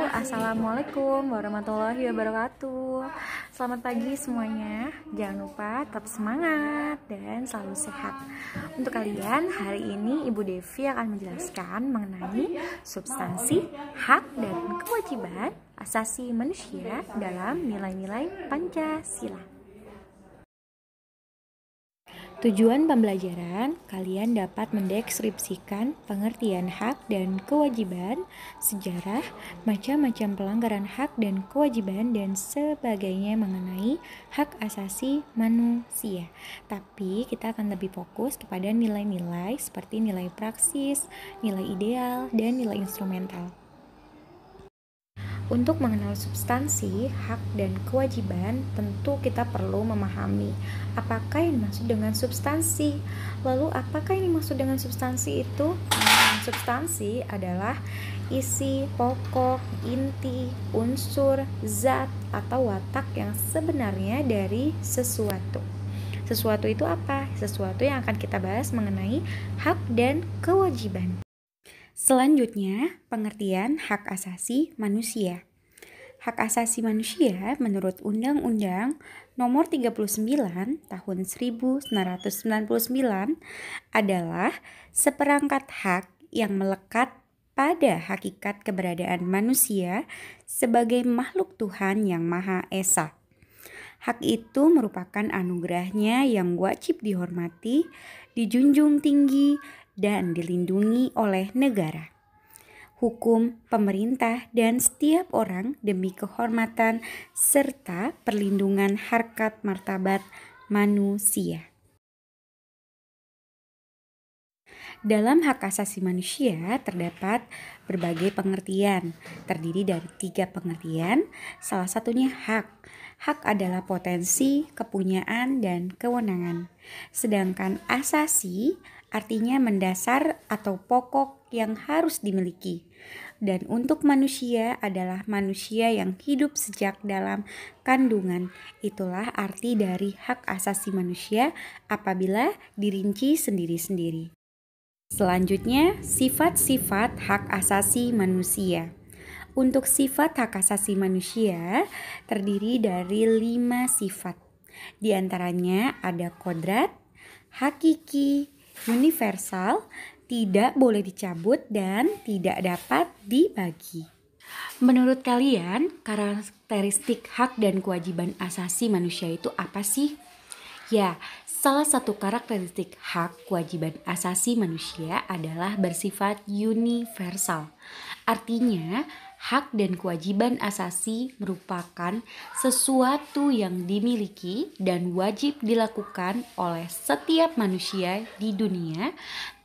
Assalamualaikum warahmatullahi wabarakatuh. Selamat pagi semuanya. Jangan lupa tetap semangat dan selalu sehat. Untuk kalian, hari ini Ibu Devi akan menjelaskan mengenai substansi, hak, dan kewajiban asasi manusia dalam nilai-nilai Pancasila. Tujuan pembelajaran, kalian dapat mendeskripsikan pengertian hak dan kewajiban, sejarah, macam-macam pelanggaran hak dan kewajiban, dan sebagainya mengenai hak asasi manusia. Tapi kita akan lebih fokus kepada nilai-nilai seperti nilai praksis, nilai ideal, dan nilai instrumental. Untuk mengenal substansi, hak, dan kewajiban, tentu kita perlu memahami apakah yang dimaksud dengan substansi. Lalu, apakah yang dimaksud dengan substansi itu? Substansi adalah isi, pokok, inti, unsur, zat, atau watak yang sebenarnya dari sesuatu. Sesuatu itu apa? Sesuatu yang akan kita bahas mengenai hak dan kewajiban. Selanjutnya, pengertian hak asasi manusia. Hak asasi manusia menurut Undang-Undang Nomor 39 Tahun 1999 adalah seperangkat hak yang melekat pada hakikat keberadaan manusia sebagai makhluk Tuhan yang Maha Esa. Hak itu merupakan anugerahnya yang wajib dihormati, dijunjung tinggi, dan dilindungi oleh negara, hukum, pemerintah, dan setiap orang demi kehormatan serta perlindungan harkat martabat manusia. Dalam hak asasi manusia terdapat berbagai pengertian, terdiri dari 3 pengertian, salah satunya hak. Hak adalah potensi, kepunyaan, dan kewenangan. Sedangkan asasi artinya mendasar atau pokok yang harus dimiliki. Dan untuk manusia adalah manusia yang hidup sejak dalam kandungan. Itulah arti dari hak asasi manusia apabila dirinci sendiri-sendiri. Selanjutnya, sifat-sifat hak asasi manusia. Untuk sifat hak asasi manusia terdiri dari 5 sifat. Di antaranya ada kodrat, hakiki, universal, tidak boleh dicabut, dan tidak dapat dibagi. Menurut kalian, karakteristik hak dan kewajiban asasi manusia itu apa sih? Ya, salah satu karakteristik hak kewajiban asasi manusia adalah bersifat universal. Artinya, hak dan kewajiban asasi merupakan sesuatu yang dimiliki dan wajib dilakukan oleh setiap manusia di dunia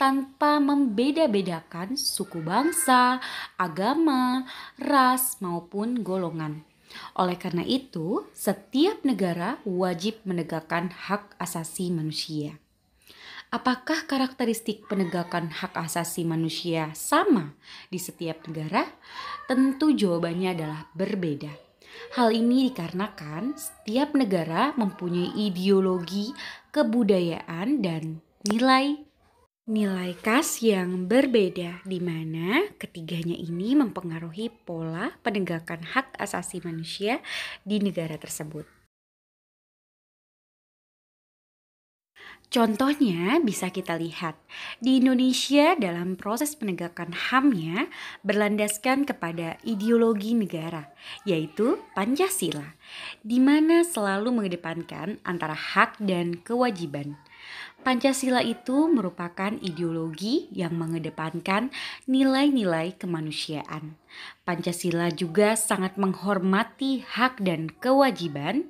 tanpa membeda-bedakan suku bangsa, agama, ras, maupun golongan. Oleh karena itu, setiap negara wajib menegakkan hak asasi manusia. Apakah karakteristik penegakan hak asasi manusia sama di setiap negara? Tentu jawabannya adalah berbeda. Hal ini dikarenakan setiap negara mempunyai ideologi, kebudayaan, dan nilai khas yang berbeda, di mana ketiganya ini mempengaruhi pola penegakan hak asasi manusia di negara tersebut. Contohnya bisa kita lihat di Indonesia dalam proses penegakan HAM-nya berlandaskan kepada ideologi negara, yaitu Pancasila, di mana selalu mengedepankan antara hak dan kewajiban. Pancasila itu merupakan ideologi yang mengedepankan nilai-nilai kemanusiaan. Pancasila juga sangat menghormati hak dan kewajiban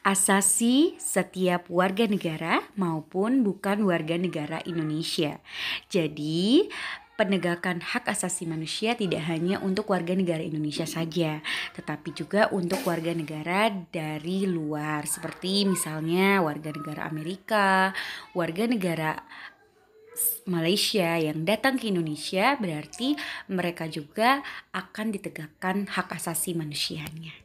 asasi setiap warga negara maupun bukan warga negara Indonesia. Jadi, penegakan hak asasi manusia tidak hanya untuk warga negara Indonesia saja, tetapi juga untuk warga negara dari luar, seperti misalnya warga negara Amerika, warga negara Malaysia yang datang ke Indonesia, berarti mereka juga akan ditegakkan hak asasi manusianya.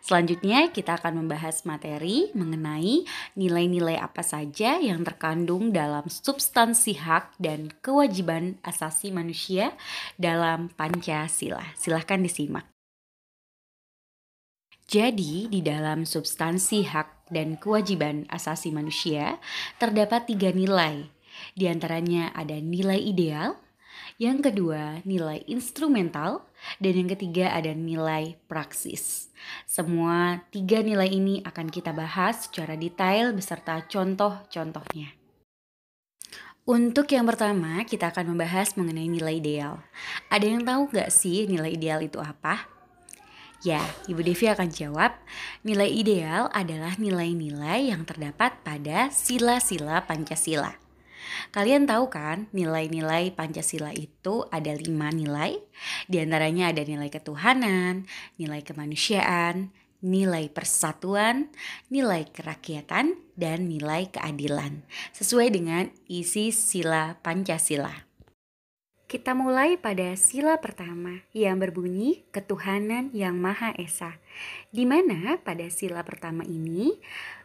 Selanjutnya kita akan membahas materi mengenai nilai-nilai apa saja yang terkandung dalam substansi hak dan kewajiban asasi manusia dalam Pancasila. Silahkan disimak. Jadi, di dalam substansi hak dan kewajiban asasi manusia terdapat 3 nilai. Di antaranya ada nilai ideal, yang kedua nilai instrumental, dan yang ketiga ada nilai praksis. Semua 3 nilai ini akan kita bahas secara detail beserta contoh-contohnya. Untuk yang pertama, kita akan membahas mengenai nilai ideal. Ada yang tahu gak sih nilai ideal itu apa? Ya, Ibu Devi akan jawab, nilai ideal adalah nilai-nilai yang terdapat pada sila-sila Pancasila. Kalian tahu kan, nilai-nilai Pancasila itu ada 5 nilai. Di antaranya ada nilai ketuhanan, nilai kemanusiaan, nilai persatuan, nilai kerakyatan, dan nilai keadilan. Sesuai dengan isi sila Pancasila. Kita mulai pada sila pertama yang berbunyi ketuhanan yang Maha Esa. Di mana pada sila pertama ini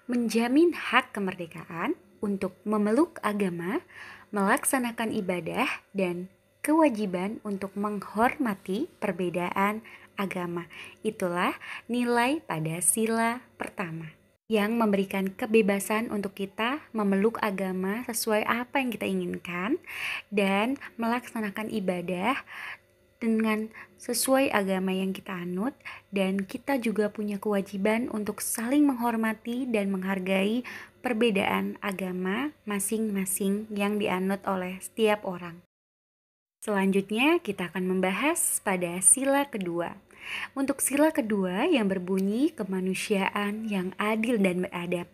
menjamin hak kemerdekaan untuk memeluk agama, melaksanakan ibadah, dan kewajiban untuk menghormati perbedaan agama. Itulah nilai pada sila pertama yang memberikan kebebasan untuk kita memeluk agama sesuai apa yang kita inginkan dan melaksanakan ibadah dengan sesuai agama yang kita anut, dan kita juga punya kewajiban untuk saling menghormati dan menghargai perbedaan agama masing-masing yang dianut oleh setiap orang. Selanjutnya kita akan membahas pada sila kedua. Untuk sila kedua yang berbunyi kemanusiaan yang adil dan beradab.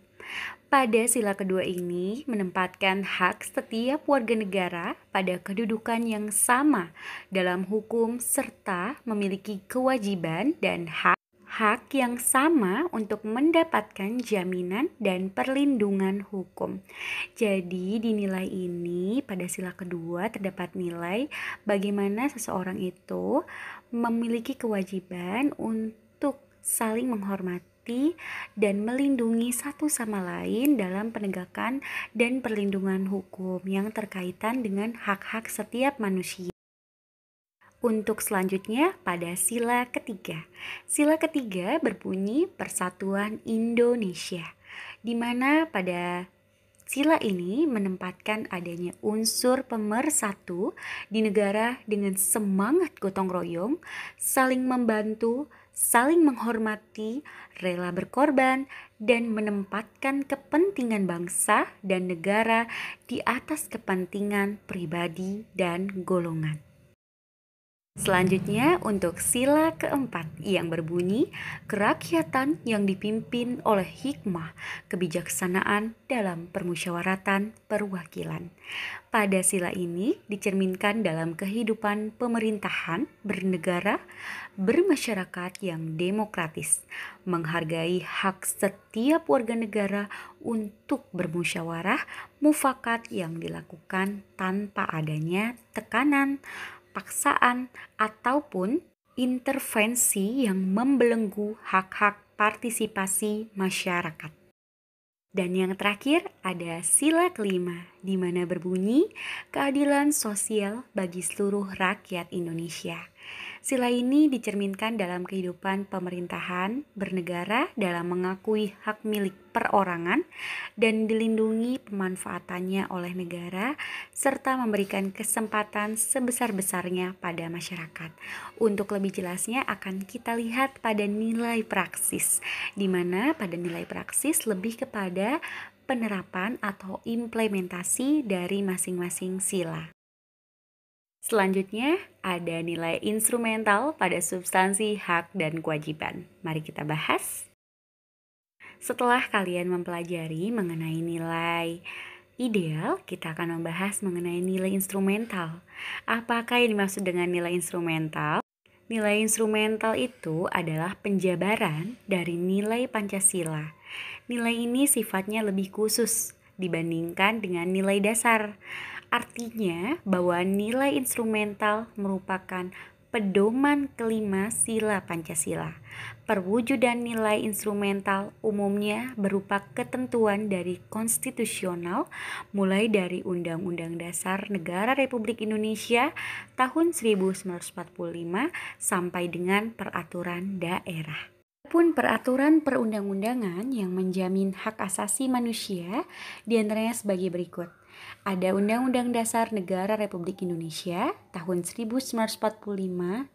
Pada sila kedua ini menempatkan hak setiap warga negara pada kedudukan yang sama dalam hukum serta memiliki kewajiban dan hak yang sama untuk mendapatkan jaminan dan perlindungan hukum. Jadi di nilai ini pada sila kedua terdapat nilai bagaimana seseorang itu memiliki kewajiban untuk saling menghormati dan melindungi satu sama lain dalam penegakan dan perlindungan hukum yang terkaitan dengan hak-hak setiap manusia. Untuk selanjutnya pada sila ketiga. Sila ketiga berbunyi Persatuan Indonesia, di mana pada sila ini menempatkan adanya unsur pemersatu di negara dengan semangat gotong royong, saling membantu, saling menghormati, rela berkorban, dan menempatkan kepentingan bangsa dan negara di atas kepentingan pribadi dan golongan. Selanjutnya untuk sila keempat yang berbunyi kerakyatan yang dipimpin oleh hikmah kebijaksanaan dalam permusyawaratan perwakilan. Pada sila ini dicerminkan dalam kehidupan pemerintahan bernegara, bermasyarakat yang demokratis, menghargai hak setiap warga negara untuk bermusyawarah mufakat yang dilakukan tanpa adanya tekanan, paksaan, ataupun intervensi yang membelenggu hak-hak partisipasi masyarakat. Dan yang terakhir ada sila kelima, di mana berbunyi keadilan sosial bagi seluruh rakyat Indonesia. Sila ini dicerminkan dalam kehidupan pemerintahan bernegara dalam mengakui hak milik perorangan dan dilindungi pemanfaatannya oleh negara serta memberikan kesempatan sebesar-besarnya pada masyarakat. Untuk lebih jelasnya akan kita lihat pada nilai praksis, di mana pada nilai praksis lebih kepada penerapan atau implementasi dari masing-masing sila. Selanjutnya ada nilai instrumental pada substansi hak dan kewajiban. Mari kita bahas. Setelah kalian mempelajari mengenai nilai ideal, kita akan membahas mengenai nilai instrumental. Apakah yang dimaksud dengan nilai instrumental? Nilai instrumental itu adalah penjabaran dari nilai Pancasila. Nilai ini sifatnya lebih khusus dibandingkan dengan nilai dasar. Artinya bahwa nilai instrumental merupakan pedoman kelima sila Pancasila. Perwujudan nilai instrumental umumnya berupa ketentuan dari konstitusional, mulai dari Undang-Undang Dasar Negara Republik Indonesia tahun 1945 sampai dengan peraturan daerah. Adapun peraturan perundang-undangan yang menjamin hak asasi manusia diantaranya sebagai berikut. Ada Undang-Undang Dasar Negara Republik Indonesia tahun 1945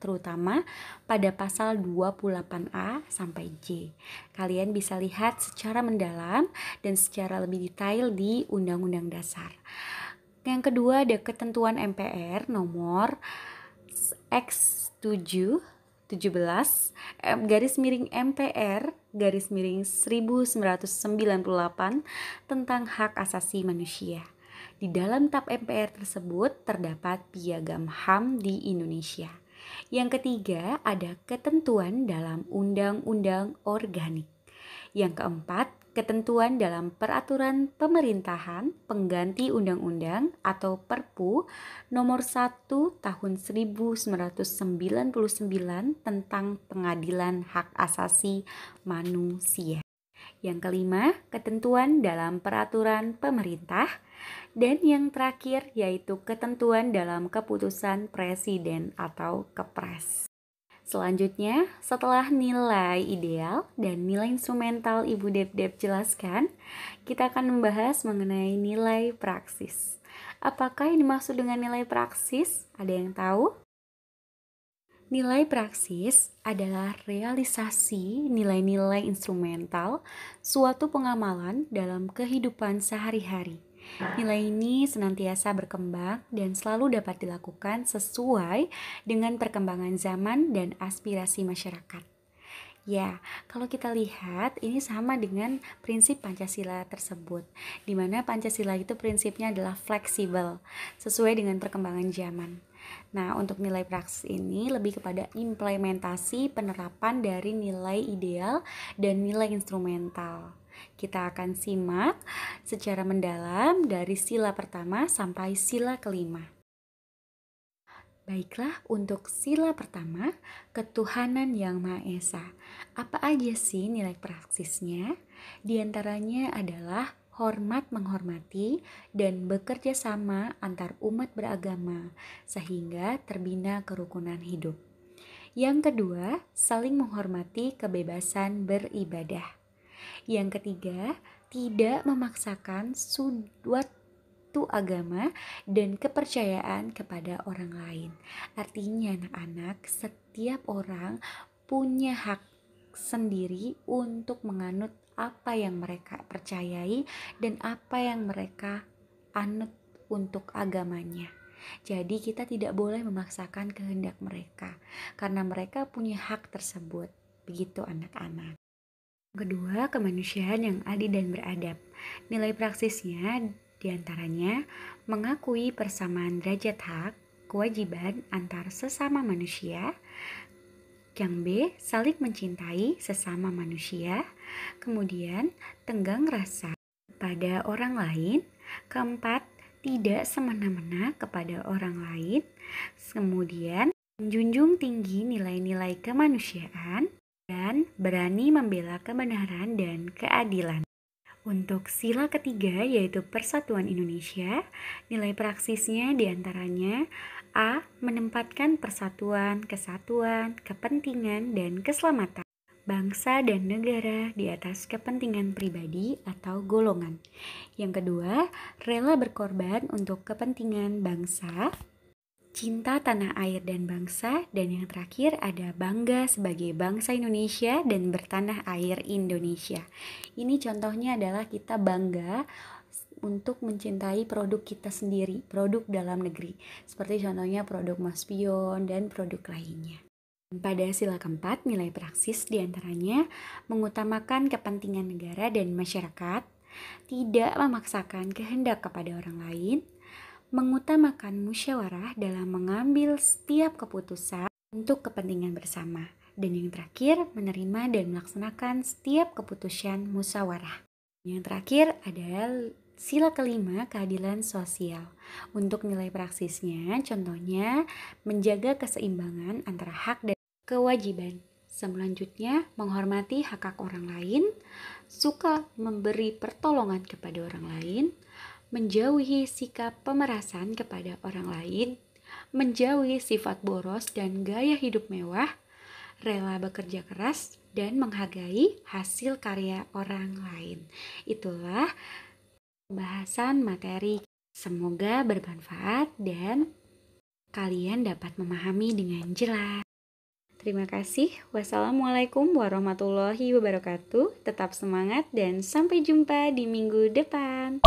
terutama pada pasal 28A sampai J. Kalian bisa lihat secara mendalam dan secara lebih detail di Undang-Undang Dasar. Yang kedua ada ketentuan MPR nomor X7 17 garis miring MPR garis miring 1998 tentang hak asasi manusia. Di dalam TAP MPR tersebut terdapat piagam HAM di Indonesia. Yang ketiga ada ketentuan dalam Undang-Undang Organik. Yang keempat, ketentuan dalam Peraturan Pemerintahan Pengganti Undang-Undang atau Perpu nomor 1 tahun 1999 tentang Pengadilan Hak Asasi Manusia. Yang kelima, ketentuan dalam peraturan pemerintah. Dan yang terakhir yaitu ketentuan dalam keputusan presiden atau Kepres. Selanjutnya, setelah nilai ideal dan nilai instrumental Ibu Dep-Dep jelaskan, kita akan membahas mengenai nilai praksis. Apakah yang dimaksud dengan nilai praksis? Ada yang tahu? Nilai praksis adalah realisasi nilai-nilai instrumental suatu pengamalan dalam kehidupan sehari-hari. Nilai ini senantiasa berkembang dan selalu dapat dilakukan sesuai dengan perkembangan zaman dan aspirasi masyarakat. Ya, kalau kita lihat ini sama dengan prinsip Pancasila tersebut, di mana Pancasila itu prinsipnya adalah fleksibel, sesuai dengan perkembangan zaman. Nah, untuk nilai praksis ini lebih kepada implementasi penerapan dari nilai ideal dan nilai instrumental. Kita akan simak secara mendalam dari sila pertama sampai sila kelima. Baiklah, untuk sila pertama, ketuhanan yang Maha Esa. Apa aja sih nilai praksisnya? Di antaranya adalah hormat menghormati dan bekerja sama antar umat beragama sehingga terbina kerukunan hidup. Yang kedua, saling menghormati kebebasan beribadah. Yang ketiga, tidak memaksakan suatu agama dan kepercayaan kepada orang lain. Artinya anak-anak, setiap orang punya hak sendiri untuk menganut apa yang mereka percayai dan apa yang mereka anut untuk agamanya. Jadi kita tidak boleh memaksakan kehendak mereka karena mereka punya hak tersebut. Begitu anak-anak. Kedua, kemanusiaan yang adil dan beradab. Nilai praksisnya diantaranya mengakui persamaan derajat hak, kewajiban antar sesama manusia. Yang B, saling mencintai sesama manusia. Kemudian, tenggang rasa pada orang lain. Keempat, tidak semena-mena kepada orang lain. Kemudian, menjunjung tinggi nilai-nilai kemanusiaan dan berani membela kebenaran dan keadilan. Untuk sila ketiga yaitu Persatuan Indonesia, nilai praksisnya diantaranya A. Menempatkan persatuan, kesatuan, kepentingan, dan keselamatan bangsa dan negara di atas kepentingan pribadi atau golongan. Yang kedua, rela berkorban untuk kepentingan bangsa, cinta tanah air dan bangsa, dan yang terakhir ada bangga sebagai bangsa Indonesia dan bertanah air Indonesia. Ini contohnya adalah kita bangga untuk mencintai produk kita sendiri, produk dalam negeri, seperti contohnya produk Maspion dan produk lainnya. Pada sila keempat, nilai praksis diantaranya mengutamakan kepentingan negara dan masyarakat, tidak memaksakan kehendak kepada orang lain, mengutamakan musyawarah dalam mengambil setiap keputusan untuk kepentingan bersama. Dan yang terakhir, menerima dan melaksanakan setiap keputusan musyawarah. Yang terakhir adalah Sila kelima, keadilan sosial. Untuk nilai praksisnya, contohnya menjaga keseimbangan antara hak dan kewajiban. Selanjutnya, menghormati hak-hak orang lain, suka memberi pertolongan kepada orang lain, menjauhi sikap pemerasan kepada orang lain, menjauhi sifat boros dan gaya hidup mewah, rela bekerja keras, dan menghargai hasil karya orang lain. Itulah pembahasan materi. Semoga bermanfaat dan kalian dapat memahami dengan jelas. Terima kasih. Wassalamualaikum warahmatullahi wabarakatuh. Tetap semangat dan sampai jumpa di minggu depan.